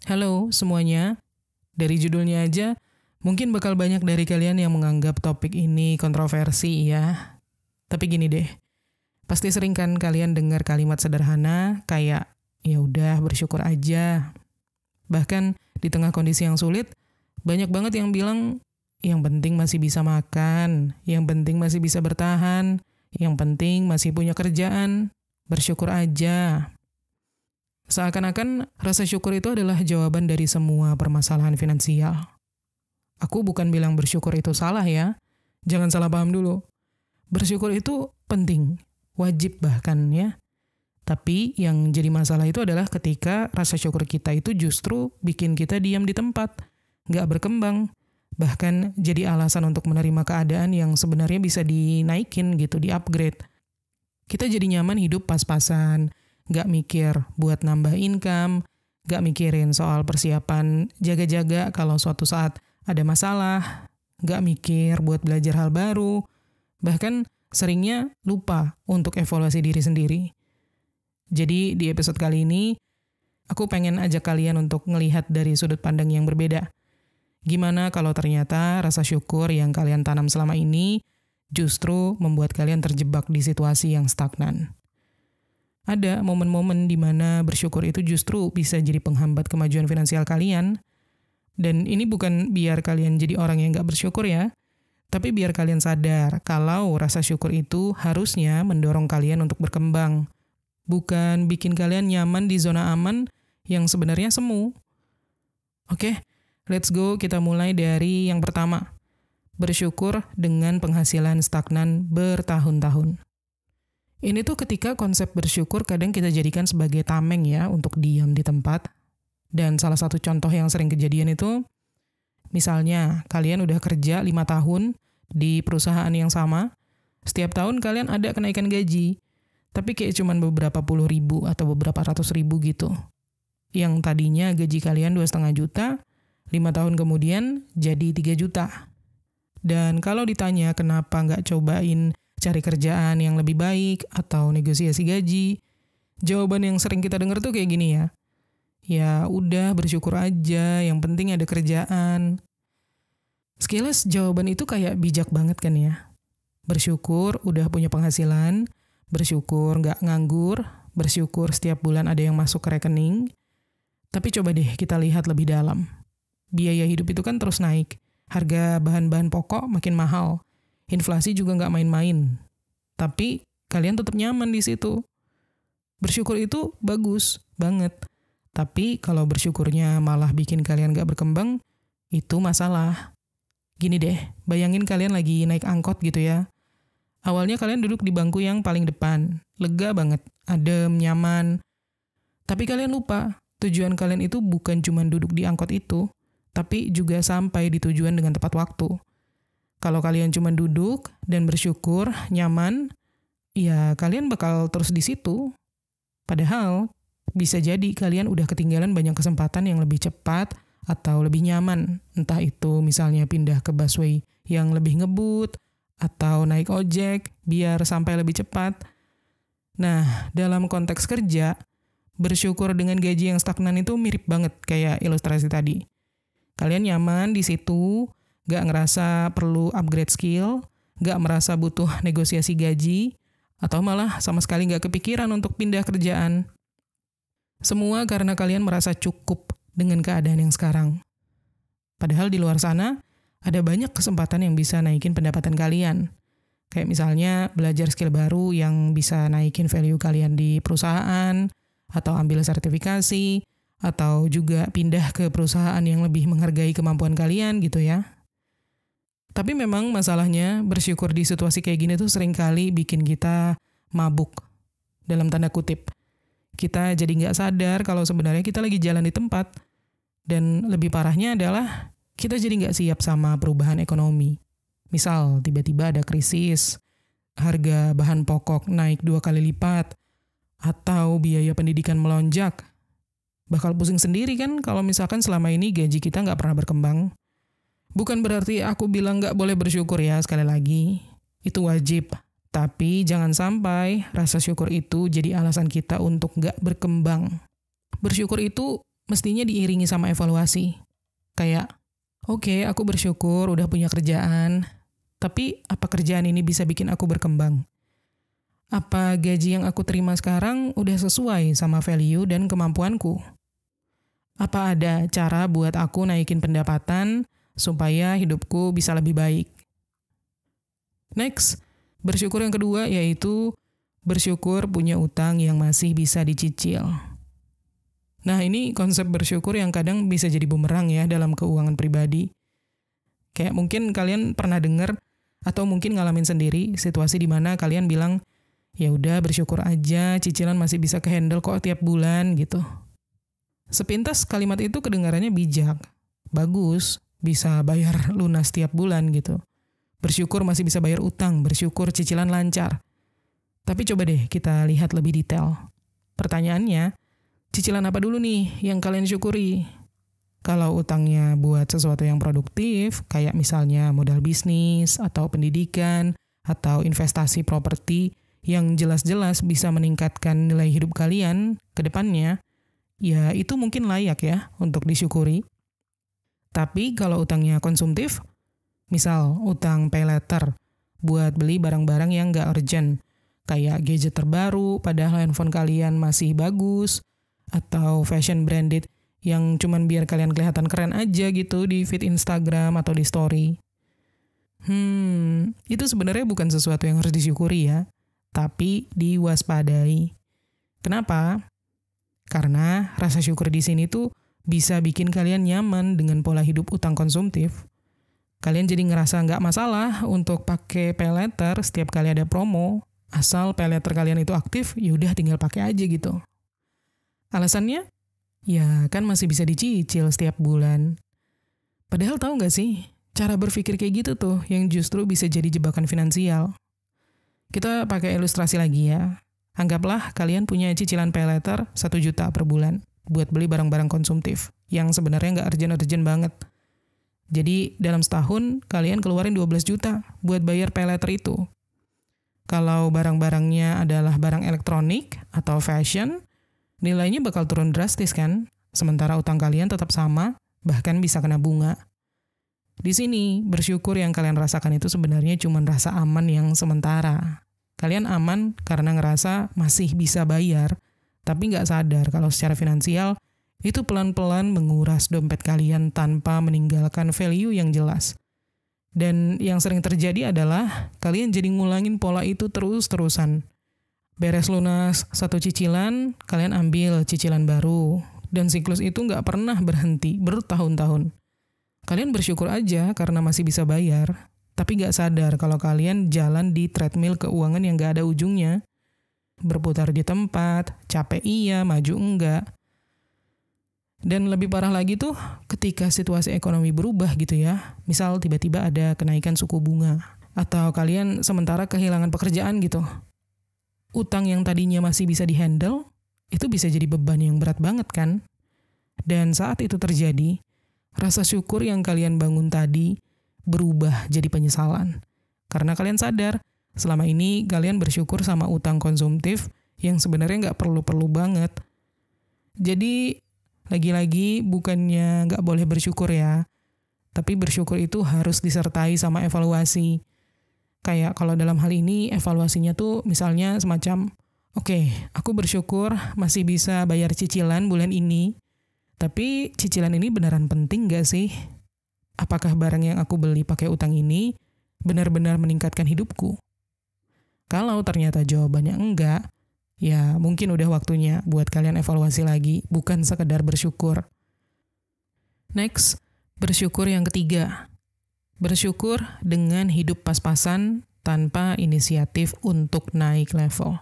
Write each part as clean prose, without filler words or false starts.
Halo semuanya, dari judulnya aja mungkin bakal banyak dari kalian yang menganggap topik ini kontroversi ya. Tapi gini deh, pasti sering kan kalian dengar kalimat sederhana kayak ya udah bersyukur aja. Bahkan di tengah kondisi yang sulit, banyak banget yang bilang yang penting masih bisa makan, yang penting masih bisa bertahan, yang penting masih punya kerjaan, bersyukur aja. Seakan-akan rasa syukur itu adalah jawaban dari semua permasalahan finansial. Aku bukan bilang bersyukur itu salah ya. Jangan salah paham dulu. Bersyukur itu penting, wajib bahkan ya. Tapi yang jadi masalah itu adalah ketika rasa syukur kita itu justru bikin kita diam di tempat, nggak berkembang. Bahkan jadi alasan untuk menerima keadaan yang sebenarnya bisa dinaikin gitu, di-upgrade. Kita jadi nyaman hidup pas-pasan, nggak mikir buat nambah income, nggak mikirin soal persiapan jaga-jaga kalau suatu saat ada masalah, nggak mikir buat belajar hal baru, bahkan seringnya lupa untuk evaluasi diri sendiri. Jadi di episode kali ini, aku pengen ajak kalian untuk ngelihat dari sudut pandang yang berbeda. Gimana kalau ternyata rasa syukur yang kalian tanam selama ini justru membuat kalian terjebak di situasi yang stagnan. Ada momen-momen di mana bersyukur itu justru bisa jadi penghambat kemajuan finansial kalian. Dan ini bukan biar kalian jadi orang yang gak bersyukur ya, tapi biar kalian sadar kalau rasa syukur itu harusnya mendorong kalian untuk berkembang. Bukan bikin kalian nyaman di zona aman yang sebenarnya semu. Oke, let's go, kita mulai dari yang pertama. Bersyukur dengan penghasilan stagnan bertahun-tahun. Ini tuh ketika konsep bersyukur kadang kita jadikan sebagai tameng ya untuk diam di tempat. Dan salah satu contoh yang sering kejadian itu, misalnya kalian udah kerja 5 tahun di perusahaan yang sama, setiap tahun kalian ada kenaikan gaji, tapi kayak cuman beberapa puluh ribu atau beberapa ratus ribu gitu. Yang tadinya gaji kalian 2,5 juta, 5 tahun kemudian jadi 3 juta. Dan kalau ditanya kenapa nggak cobain cari kerjaan yang lebih baik atau negosiasi gaji, jawaban yang sering kita dengar tuh kayak gini ya. Ya udah bersyukur aja, yang penting ada kerjaan. Sekilas jawaban itu kayak bijak banget kan ya. Bersyukur udah punya penghasilan, bersyukur nggak nganggur, bersyukur setiap bulan ada yang masuk ke rekening. Tapi coba deh kita lihat lebih dalam. Biaya hidup itu kan terus naik, harga bahan-bahan pokok makin mahal. Inflasi juga nggak main-main. Tapi kalian tetap nyaman di situ. Bersyukur itu bagus banget. Tapi kalau bersyukurnya malah bikin kalian nggak berkembang, itu masalah. Gini deh, bayangin kalian lagi naik angkot gitu ya. Awalnya kalian duduk di bangku yang paling depan. Lega banget, adem, nyaman. Tapi kalian lupa, tujuan kalian itu bukan cuma duduk di angkot itu, tapi juga sampai di tujuan dengan tepat waktu. Kalau kalian cuma duduk dan bersyukur, nyaman, ya kalian bakal terus di situ. Padahal bisa jadi kalian udah ketinggalan banyak kesempatan yang lebih cepat atau lebih nyaman. Entah itu misalnya pindah ke busway yang lebih ngebut, atau naik ojek biar sampai lebih cepat. Nah, dalam konteks kerja, bersyukur dengan gaji yang stagnan itu mirip banget kayak ilustrasi tadi. Kalian nyaman di situ, gak ngerasa perlu upgrade skill, gak merasa butuh negosiasi gaji, atau malah sama sekali gak kepikiran untuk pindah kerjaan. Semua karena kalian merasa cukup dengan keadaan yang sekarang. Padahal di luar sana, ada banyak kesempatan yang bisa naikin pendapatan kalian. Kayak misalnya belajar skill baru yang bisa naikin value kalian di perusahaan, atau ambil sertifikasi, atau juga pindah ke perusahaan yang lebih menghargai kemampuan kalian gitu ya. Tapi memang masalahnya bersyukur di situasi kayak gini tuh seringkali bikin kita mabuk, dalam tanda kutip. Kita jadi nggak sadar kalau sebenarnya kita lagi jalan di tempat. Dan lebih parahnya adalah kita jadi nggak siap sama perubahan ekonomi. Misal tiba-tiba ada krisis, harga bahan pokok naik 2 kali lipat, atau biaya pendidikan melonjak. Bakal pusing sendiri kan kalau misalkan selama ini gaji kita nggak pernah berkembang. Bukan berarti aku bilang nggak boleh bersyukur ya, sekali lagi. Itu wajib. Tapi jangan sampai rasa syukur itu jadi alasan kita untuk nggak berkembang. Bersyukur itu mestinya diiringi sama evaluasi. Kayak, oke, aku bersyukur udah punya kerjaan, tapi apa kerjaan ini bisa bikin aku berkembang? Apa gaji yang aku terima sekarang udah sesuai sama value dan kemampuanku? Apa ada cara buat aku naikin pendapatan supaya hidupku bisa lebih baik? Next, bersyukur yang kedua yaitu bersyukur punya utang yang masih bisa dicicil. Nah, ini konsep bersyukur yang kadang bisa jadi bumerang ya dalam keuangan pribadi. Kayak mungkin kalian pernah dengar atau mungkin ngalamin sendiri situasi di mana kalian bilang, ya udah bersyukur aja, cicilan masih bisa kehandle kok tiap bulan gitu. Sepintas kalimat itu kedengarannya bijak, bagus, bisa bayar lunas tiap bulan gitu. Bersyukur masih bisa bayar utang, bersyukur cicilan lancar. Tapi coba deh kita lihat lebih detail. Pertanyaannya, cicilan apa dulu nih yang kalian syukuri? Kalau utangnya buat sesuatu yang produktif, kayak misalnya modal bisnis, atau pendidikan, atau investasi properti, yang jelas-jelas bisa meningkatkan nilai hidup kalian ke depannya, ya itu mungkin layak ya untuk disyukuri. Tapi kalau utangnya konsumtif, misal utang pay later buat beli barang-barang yang nggak urgent, kayak gadget terbaru padahal handphone kalian masih bagus, atau fashion branded yang cuman biar kalian kelihatan keren aja gitu di feed Instagram atau di story. Itu sebenarnya bukan sesuatu yang harus disyukuri ya, tapi diwaspadai. Kenapa? Karena rasa syukur di sini tuh bisa bikin kalian nyaman dengan pola hidup utang konsumtif. Kalian jadi ngerasa nggak masalah untuk pakai pay later setiap kali ada promo, asal pay later kalian itu aktif, yaudah tinggal pakai aja gitu. Alasannya? Ya kan masih bisa dicicil setiap bulan. Padahal tahu nggak sih, cara berpikir kayak gitu tuh yang justru bisa jadi jebakan finansial. Kita pakai ilustrasi lagi ya. Anggaplah kalian punya cicilan pay later 1 juta per bulan buat beli barang-barang konsumtif yang sebenarnya nggak urgent-urgent banget. Jadi dalam setahun kalian keluarin 12 juta buat bayar pay later itu. Kalau barang-barangnya adalah barang elektronik atau fashion, nilainya bakal turun drastis kan? Sementara utang kalian tetap sama, bahkan bisa kena bunga. Di sini, bersyukur yang kalian rasakan itu sebenarnya cuma rasa aman yang sementara. Kalian aman karena ngerasa masih bisa bayar, tapi nggak sadar kalau secara finansial, itu pelan-pelan menguras dompet kalian tanpa meninggalkan value yang jelas. Dan yang sering terjadi adalah, kalian jadi ngulangin pola itu terus-terusan. Beres lunas 1 cicilan, kalian ambil cicilan baru. Dan siklus itu nggak pernah berhenti, bertahun-tahun. Kalian bersyukur aja karena masih bisa bayar, tapi nggak sadar kalau kalian jalan di treadmill keuangan yang nggak ada ujungnya. Berputar di tempat, capek iya, maju enggak. Dan lebih parah lagi tuh ketika situasi ekonomi berubah gitu ya. Misal tiba-tiba ada kenaikan suku bunga, atau kalian sementara kehilangan pekerjaan gitu. Utang yang tadinya masih bisa dihandle, itu bisa jadi beban yang berat banget kan? Dan saat itu terjadi, rasa syukur yang kalian bangun tadi berubah jadi penyesalan. Karena kalian sadar, selama ini kalian bersyukur sama utang konsumtif yang sebenarnya nggak perlu-perlu banget. Jadi, lagi-lagi bukannya nggak boleh bersyukur ya, tapi bersyukur itu harus disertai sama evaluasi. Kayak kalau dalam hal ini, evaluasinya tuh misalnya semacam, oke, aku bersyukur masih bisa bayar cicilan bulan ini, tapi cicilan ini beneran penting gak sih? Apakah barang yang aku beli pakai utang ini benar-benar meningkatkan hidupku? Kalau ternyata jawabannya enggak, ya mungkin udah waktunya buat kalian evaluasi lagi, bukan sekedar bersyukur. Next, bersyukur yang ketiga. Bersyukur dengan hidup pas-pasan tanpa inisiatif untuk naik level.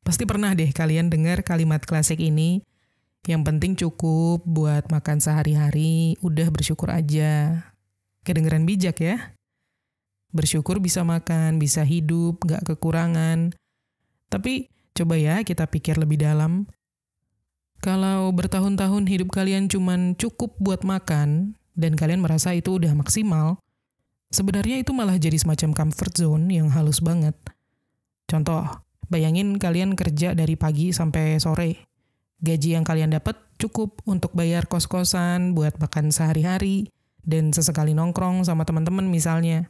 Pasti pernah deh kalian dengar kalimat klasik ini, yang penting cukup buat makan sehari-hari, udah bersyukur aja. Kedengeran bijak ya? Bersyukur bisa makan, bisa hidup, gak kekurangan. Tapi coba ya kita pikir lebih dalam. Kalau bertahun-tahun hidup kalian cuman cukup buat makan, dan kalian merasa itu udah maksimal, sebenarnya itu malah jadi semacam comfort zone yang halus banget. Contoh, bayangin kalian kerja dari pagi sampai sore. Gaji yang kalian dapat cukup untuk bayar kos-kosan, buat makan sehari-hari, dan sesekali nongkrong sama teman-teman misalnya.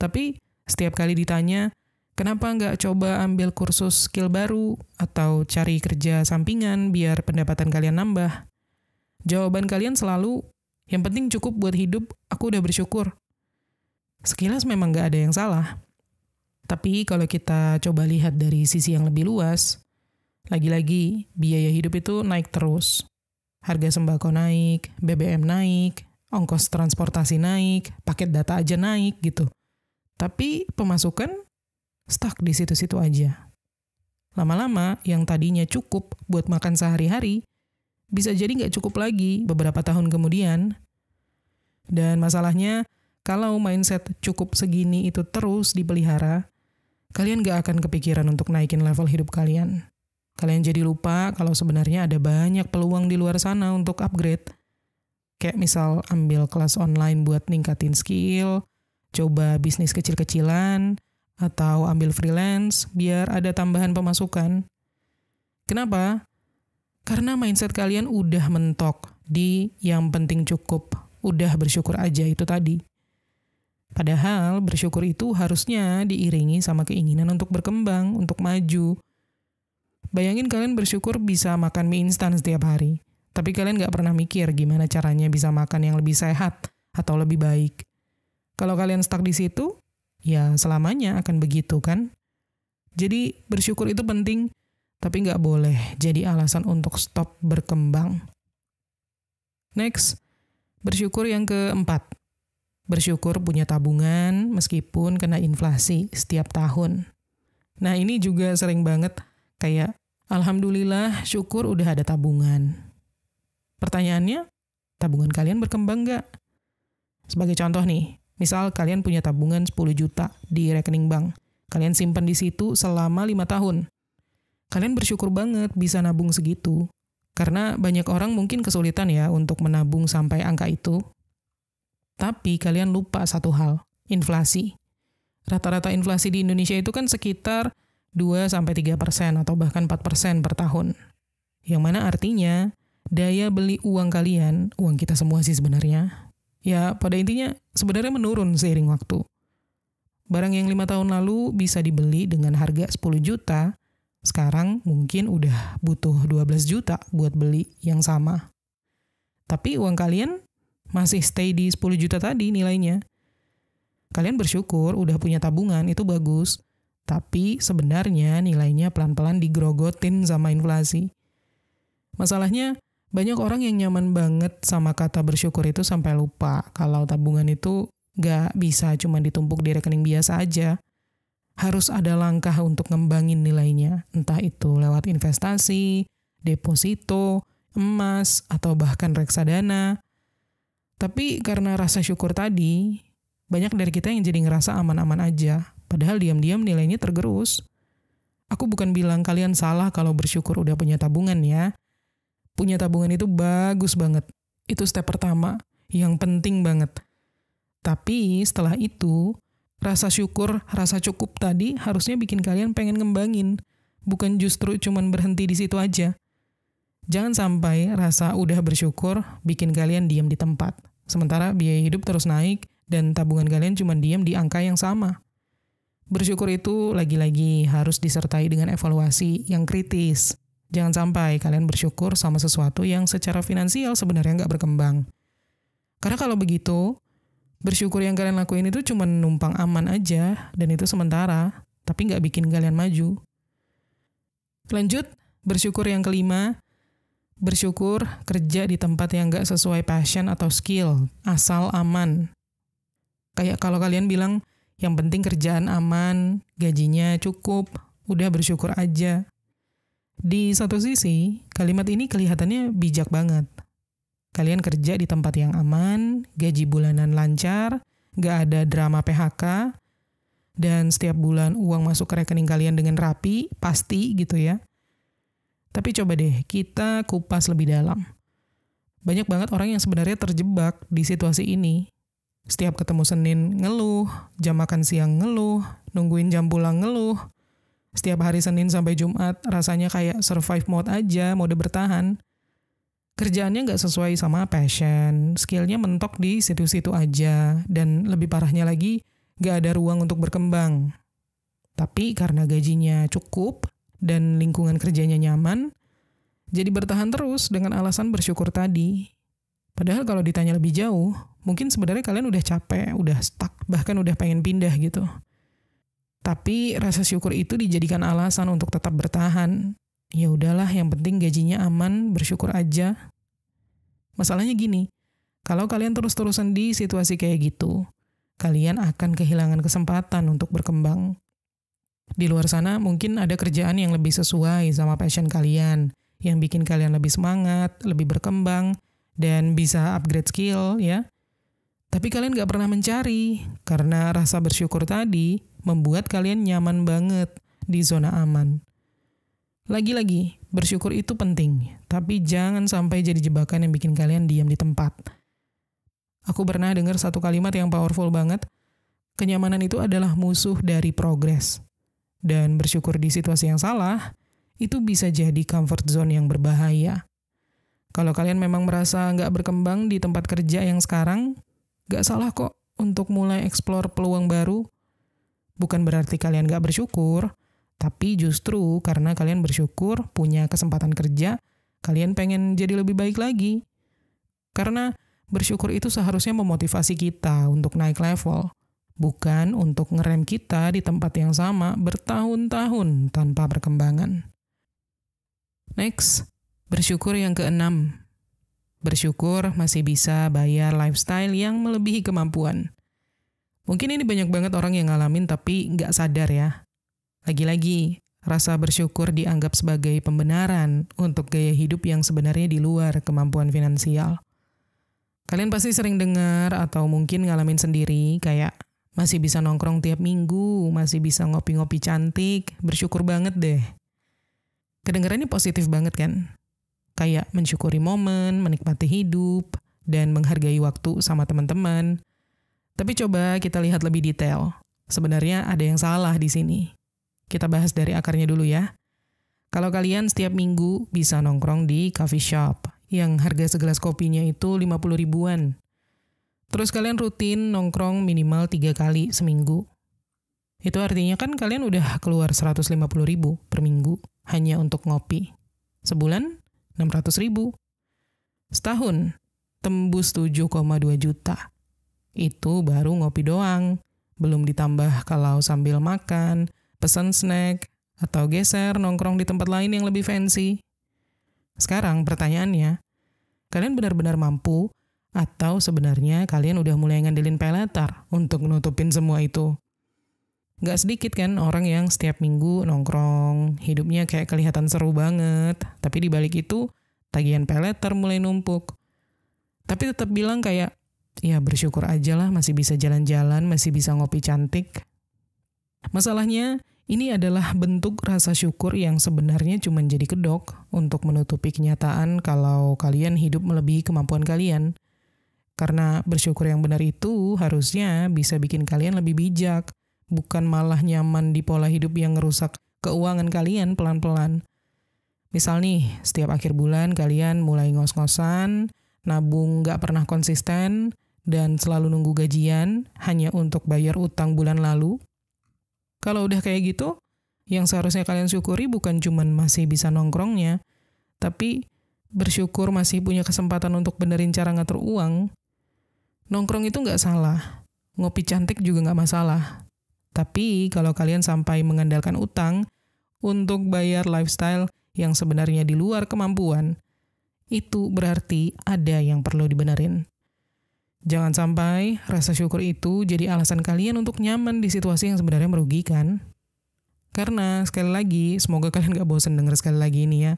Tapi setiap kali ditanya, kenapa nggak coba ambil kursus skill baru atau cari kerja sampingan biar pendapatan kalian nambah? Jawaban kalian selalu, yang penting cukup buat hidup, aku udah bersyukur. Sekilas memang nggak ada yang salah. Tapi kalau kita coba lihat dari sisi yang lebih luas, lagi-lagi biaya hidup itu naik terus. Harga sembako naik, BBM naik, ongkos transportasi naik, paket data aja naik gitu. Tapi pemasukan stuck di situ-situ aja. Lama-lama yang tadinya cukup buat makan sehari-hari, bisa jadi nggak cukup lagi beberapa tahun kemudian. Dan masalahnya, kalau mindset cukup segini itu terus dipelihara, kalian nggak akan kepikiran untuk naikin level hidup kalian. Kalian jadi lupa kalau sebenarnya ada banyak peluang di luar sana untuk upgrade. Kayak misal ambil kelas online buat ningkatin skill, coba bisnis kecil-kecilan, atau ambil freelance biar ada tambahan pemasukan. Kenapa? Karena mindset kalian udah mentok di yang penting cukup, udah bersyukur aja itu tadi. Padahal bersyukur itu harusnya diiringi sama keinginan untuk berkembang, untuk maju. Bayangin kalian bersyukur bisa makan mie instan setiap hari, tapi kalian gak pernah mikir gimana caranya bisa makan yang lebih sehat atau lebih baik. Kalau kalian stuck di situ, ya selamanya akan begitu kan? Jadi bersyukur itu penting, tapi nggak boleh jadi alasan untuk stop berkembang. Next, bersyukur yang keempat. Bersyukur punya tabungan meskipun kena inflasi setiap tahun. Nah ini juga sering banget kayak, alhamdulillah syukur udah ada tabungan. Pertanyaannya, tabungan kalian berkembang nggak? Sebagai contoh nih, misal kalian punya tabungan 10 juta di rekening bank. Kalian simpan di situ selama 5 tahun. Kalian bersyukur banget bisa nabung segitu. Karena banyak orang mungkin kesulitan ya untuk menabung sampai angka itu. Tapi kalian lupa satu hal, inflasi. Rata-rata inflasi di Indonesia itu kan sekitar 2-3% atau bahkan 4% per tahun. Yang mana artinya daya beli uang kalian, uang kita semua sih sebenarnya, ya pada intinya sebenarnya menurun seiring waktu. Barang yang 5 tahun lalu bisa dibeli dengan harga 10 juta, sekarang mungkin udah butuh 12 juta buat beli yang sama. Tapi uang kalian masih stay di 10 juta tadi nilainya. Kalian bersyukur udah punya tabungan, itu bagus. Tapi sebenarnya nilainya pelan-pelan digrogotin sama inflasi. Masalahnya, banyak orang yang nyaman banget sama kata bersyukur itu sampai lupa kalau tabungan itu gak bisa cuma ditumpuk di rekening biasa aja. Harus ada langkah untuk ngembangin nilainya, entah itu lewat investasi, deposito, emas, atau bahkan reksadana. Tapi karena rasa syukur tadi, banyak dari kita yang jadi ngerasa aman-aman aja, padahal diam-diam nilainya tergerus. Aku bukan bilang kalian salah kalau bersyukur udah punya tabungan ya. Punya tabungan itu bagus banget. Itu step pertama, yang penting banget. Tapi setelah itu, rasa syukur, rasa cukup tadi harusnya bikin kalian pengen ngembangin. Bukan justru cuman berhenti di situ aja. Jangan sampai rasa udah bersyukur bikin kalian diam di tempat. Sementara biaya hidup terus naik dan tabungan kalian cuma diam di angka yang sama. Bersyukur itu lagi-lagi harus disertai dengan evaluasi yang kritis. Jangan sampai kalian bersyukur sama sesuatu yang secara finansial sebenarnya nggak berkembang. Karena kalau begitu, bersyukur yang kalian lakuin itu cuma numpang aman aja, dan itu sementara, tapi nggak bikin kalian maju. Lanjut, bersyukur yang kelima, bersyukur kerja di tempat yang nggak sesuai passion atau skill, asal aman. Kayak kalau kalian bilang, yang penting kerjaan aman, gajinya cukup, udah bersyukur aja. Di satu sisi, kalimat ini kelihatannya bijak banget. Kalian kerja di tempat yang aman, gaji bulanan lancar, gak ada drama PHK, dan setiap bulan uang masuk ke rekening kalian dengan rapi, pasti gitu ya. Tapi coba deh, kita kupas lebih dalam. Banyak banget orang yang sebenarnya terjebak di situasi ini. Setiap ketemu Senin ngeluh, jam makan siang ngeluh, nungguin jam pulang ngeluh. Setiap hari Senin sampai Jumat rasanya kayak survive mode aja, mode bertahan. kerjaannya nggak sesuai sama passion, skillnya mentok di situ-situ aja, dan lebih parahnya lagi, nggak ada ruang untuk berkembang. Tapi karena gajinya cukup dan lingkungan kerjanya nyaman, jadi bertahan terus dengan alasan bersyukur tadi. Padahal kalau ditanya lebih jauh, mungkin sebenarnya kalian udah capek, udah stuck, bahkan udah pengen pindah gitu. Tapi rasa syukur itu dijadikan alasan untuk tetap bertahan. Ya udahlah, yang penting gajinya aman, bersyukur aja. Masalahnya gini, kalau kalian terus-terusan di situasi kayak gitu, kalian akan kehilangan kesempatan untuk berkembang. Di luar sana mungkin ada kerjaan yang lebih sesuai sama passion kalian, yang bikin kalian lebih semangat, lebih berkembang, dan bisa upgrade skill ya. Tapi kalian gak pernah mencari, karena rasa bersyukur tadi membuat kalian nyaman banget di zona aman. Lagi-lagi, bersyukur itu penting, tapi jangan sampai jadi jebakan yang bikin kalian diam di tempat. Aku pernah dengar satu kalimat yang powerful banget, kenyamanan itu adalah musuh dari progres. Dan bersyukur di situasi yang salah, itu bisa jadi comfort zone yang berbahaya. Kalau kalian memang merasa nggak berkembang di tempat kerja yang sekarang, nggak salah kok untuk mulai explore peluang baru. Bukan berarti kalian nggak bersyukur, tapi justru karena kalian bersyukur punya kesempatan kerja, kalian pengen jadi lebih baik lagi. Karena bersyukur itu seharusnya memotivasi kita untuk naik level, bukan untuk ngerem kita di tempat yang sama bertahun-tahun tanpa perkembangan. Next, bersyukur yang keenam. Bersyukur masih bisa bayar lifestyle yang melebihi kemampuan. Mungkin ini banyak banget orang yang ngalamin tapi nggak sadar ya. Lagi-lagi, rasa bersyukur dianggap sebagai pembenaran untuk gaya hidup yang sebenarnya di luar kemampuan finansial. Kalian pasti sering dengar atau mungkin ngalamin sendiri kayak masih bisa nongkrong tiap minggu, masih bisa ngopi-ngopi cantik, bersyukur banget deh. Kedengarannya positif banget kan? Kayak mensyukuri momen, menikmati hidup, dan menghargai waktu sama teman-teman. Tapi coba kita lihat lebih detail. Sebenarnya ada yang salah di sini. Kita bahas dari akarnya dulu ya. Kalau kalian setiap minggu bisa nongkrong di coffee shop, yang harga segelas kopinya itu 50 ribuan. Terus kalian rutin nongkrong minimal 3 kali seminggu. Itu artinya kan kalian udah keluar 150 ribu per minggu hanya untuk ngopi. Sebulan 600 ribu. Setahun tembus 7,2 juta. Itu baru ngopi doang. Belum ditambah kalau sambil makan, pesan snack, atau geser nongkrong di tempat lain yang lebih fancy. Sekarang pertanyaannya, kalian benar-benar mampu atau sebenarnya kalian udah mulai ngandelin peletar untuk nutupin semua itu? Gak sedikit kan orang yang setiap minggu nongkrong, hidupnya kayak kelihatan seru banget, tapi di balik itu tagihan peletar mulai numpuk. Tapi tetap bilang kayak, ya bersyukur aja lah masih bisa jalan-jalan, masih bisa ngopi cantik. Masalahnya, ini adalah bentuk rasa syukur yang sebenarnya cuma jadi kedok untuk menutupi kenyataan kalau kalian hidup melebihi kemampuan kalian. Karena bersyukur yang benar itu harusnya bisa bikin kalian lebih bijak, bukan malah nyaman di pola hidup yang ngerusak keuangan kalian pelan-pelan. Misal nih, setiap akhir bulan kalian mulai ngos-ngosan, nabung gak pernah konsisten, dan selalu nunggu gajian hanya untuk bayar utang bulan lalu. Kalau udah kayak gitu, yang seharusnya kalian syukuri bukan cuman masih bisa nongkrongnya, tapi bersyukur masih punya kesempatan untuk benerin cara ngatur uang. Nongkrong itu nggak salah, ngopi cantik juga nggak masalah. Tapi kalau kalian sampai mengandalkan utang untuk bayar lifestyle yang sebenarnya di luar kemampuan, itu berarti ada yang perlu dibenerin. Jangan sampai rasa syukur itu jadi alasan kalian untuk nyaman di situasi yang sebenarnya merugikan. Karena sekali lagi, semoga kalian gak bosan denger sekali lagi ini ya.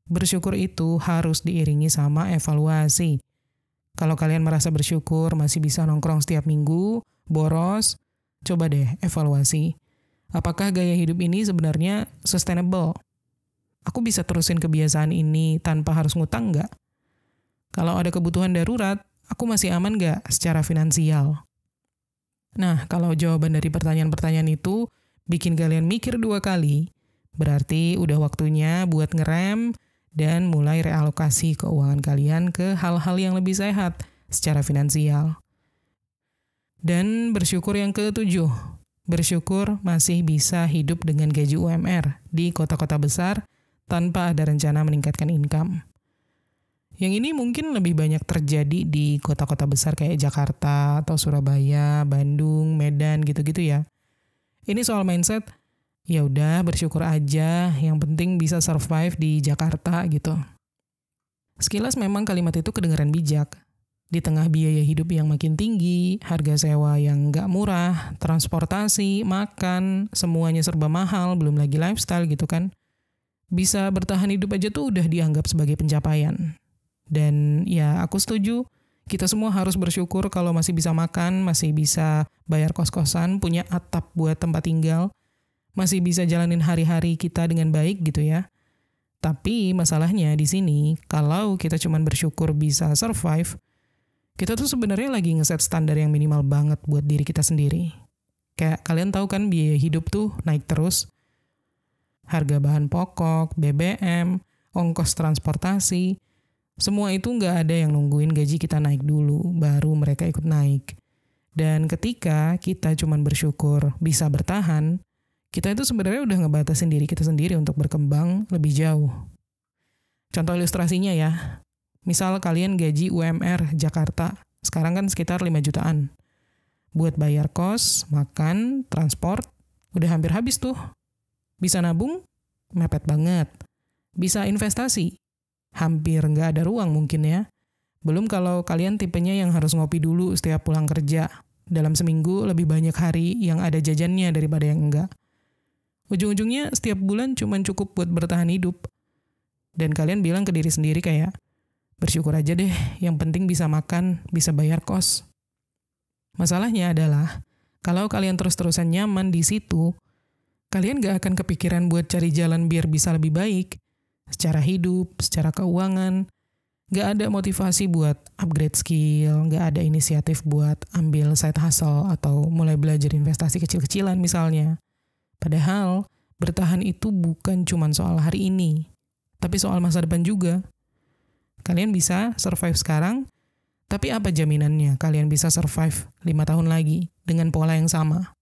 Bersyukur itu harus diiringi sama evaluasi. Kalau kalian merasa bersyukur masih bisa nongkrong setiap minggu, boros, coba deh evaluasi. Apakah gaya hidup ini sebenarnya sustainable? Aku bisa terusin kebiasaan ini tanpa harus ngutang gak? Kalau ada kebutuhan darurat, aku masih aman gak secara finansial? Nah, kalau jawaban dari pertanyaan-pertanyaan itu bikin kalian mikir 2 kali, berarti udah waktunya buat ngerem dan mulai realokasi keuangan kalian ke hal-hal yang lebih sehat secara finansial. Dan bersyukur yang ketujuh, bersyukur masih bisa hidup dengan gaji UMR di kota-kota besar tanpa ada rencana meningkatkan income. Yang ini mungkin lebih banyak terjadi di kota-kota besar kayak Jakarta atau Surabaya, Bandung, Medan gitu-gitu ya. Ini soal mindset, ya udah bersyukur aja, yang penting bisa survive di Jakarta gitu. Sekilas memang kalimat itu kedengaran bijak. Di tengah biaya hidup yang makin tinggi, harga sewa yang nggak murah, transportasi, makan, semuanya serba mahal, belum lagi lifestyle gitu kan. Bisa bertahan hidup aja tuh udah dianggap sebagai pencapaian. Dan ya aku setuju, kita semua harus bersyukur kalau masih bisa makan, masih bisa bayar kos-kosan, punya atap buat tempat tinggal, masih bisa jalanin hari-hari kita dengan baik gitu ya. Tapi masalahnya di sini, kalau kita cuma bersyukur bisa survive, kita tuh sebenarnya lagi ngeset standar yang minimal banget buat diri kita sendiri. Kayak kalian tahu kan biaya hidup tuh naik terus. Harga bahan pokok, BBM, ongkos transportasi, semua itu nggak ada yang nungguin gaji kita naik dulu, baru mereka ikut naik. Dan ketika kita cuma bersyukur bisa bertahan, kita itu sebenarnya udah ngebatasin diri kita sendiri untuk berkembang lebih jauh. Contoh ilustrasinya ya, misal kalian gaji UMR Jakarta, sekarang kan sekitar 5 jutaan. Buat bayar kos, makan, transport, udah hampir habis tuh. Bisa nabung? Mepet banget. Bisa investasi? Hampir nggak ada ruang mungkin ya. Belum kalau kalian tipenya yang harus ngopi dulu setiap pulang kerja. Dalam seminggu lebih banyak hari yang ada jajannya daripada yang enggak. Ujung-ujungnya setiap bulan cuma cukup buat bertahan hidup. Dan kalian bilang ke diri sendiri kayak, bersyukur aja deh, yang penting bisa makan, bisa bayar kos. Masalahnya adalah, kalau kalian terus-terusan nyaman di situ, kalian gak akan kepikiran buat cari jalan biar bisa lebih baik. Secara hidup, secara keuangan, gak ada motivasi buat upgrade skill, gak ada inisiatif buat ambil side hustle atau mulai belajar investasi kecil-kecilan misalnya. Padahal, bertahan itu bukan cuma soal hari ini, tapi soal masa depan juga. Kalian bisa survive sekarang, tapi apa jaminannya kalian bisa survive 5 tahun lagi dengan pola yang sama?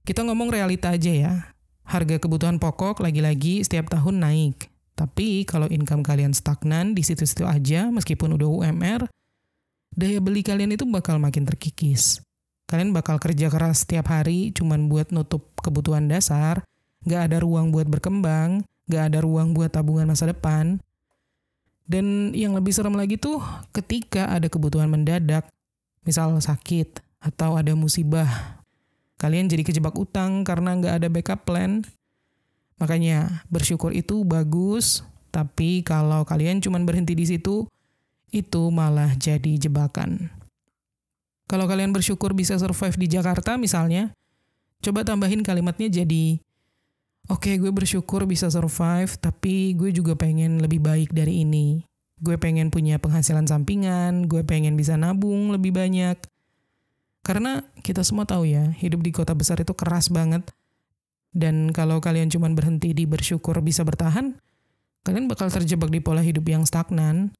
Kita ngomong realita aja ya. Harga kebutuhan pokok lagi-lagi setiap tahun naik. Tapi kalau income kalian stagnan di situ-situ aja meskipun udah UMR, daya beli kalian itu bakal makin terkikis. Kalian bakal kerja keras setiap hari cuman buat nutup kebutuhan dasar, gak ada ruang buat berkembang, gak ada ruang buat tabungan masa depan. Dan yang lebih serem lagi tuh ketika ada kebutuhan mendadak, misal sakit atau ada musibah, kalian jadi kejebak utang karena gak ada backup plan. Makanya bersyukur itu bagus, tapi kalau kalian cuma berhenti di situ, itu malah jadi jebakan. Kalau kalian bersyukur bisa survive di Jakarta misalnya, coba tambahin kalimatnya jadi, oke, gue bersyukur bisa survive, tapi gue juga pengen lebih baik dari ini. Gue pengen punya penghasilan sampingan, gue pengen bisa nabung lebih banyak. Karena kita semua tahu ya, hidup di kota besar itu keras banget. Dan kalau kalian cuma berhenti di bersyukur bisa bertahan, kalian bakal terjebak di pola hidup yang stagnan.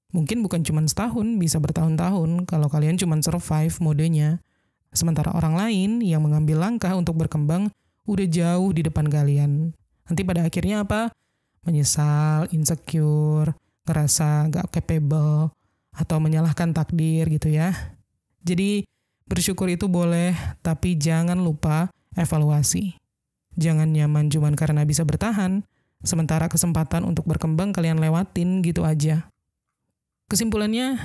Mungkin bukan cuma setahun, bisa bertahun-tahun kalau kalian cuma survive modenya. Sementara orang lain yang mengambil langkah untuk berkembang udah jauh di depan kalian. Nanti pada akhirnya apa? Menyesal, insecure, ngerasa gak capable, atau menyalahkan takdir gitu ya. Jadi bersyukur itu boleh, tapi jangan lupa evaluasi. Jangan nyaman cuman karena bisa bertahan, sementara kesempatan untuk berkembang kalian lewatin gitu aja. Kesimpulannya,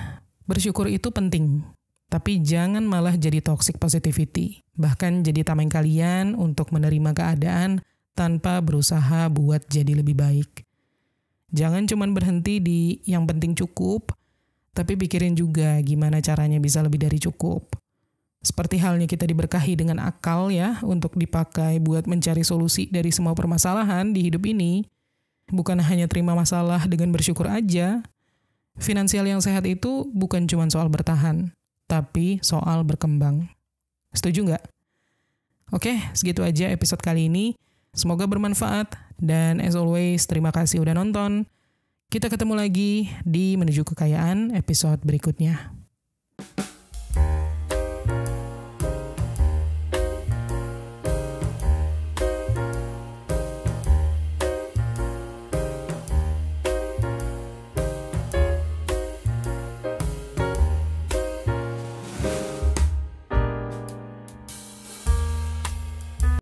bersyukur itu penting, tapi jangan malah jadi toxic positivity. Bahkan jadi tameng kalian untuk menerima keadaan tanpa berusaha buat jadi lebih baik. Jangan cuman berhenti di yang penting cukup, tapi pikirin juga gimana caranya bisa lebih dari cukup. Seperti halnya kita diberkahi dengan akal ya, untuk dipakai buat mencari solusi dari semua permasalahan di hidup ini. Bukan hanya terima masalah dengan bersyukur aja. Finansial yang sehat itu bukan cuma soal bertahan, tapi soal berkembang. Setuju nggak? Oke, segitu aja episode kali ini. Semoga bermanfaat, dan as always, terima kasih udah nonton. Kita ketemu lagi di Menuju Kekayaan episode berikutnya.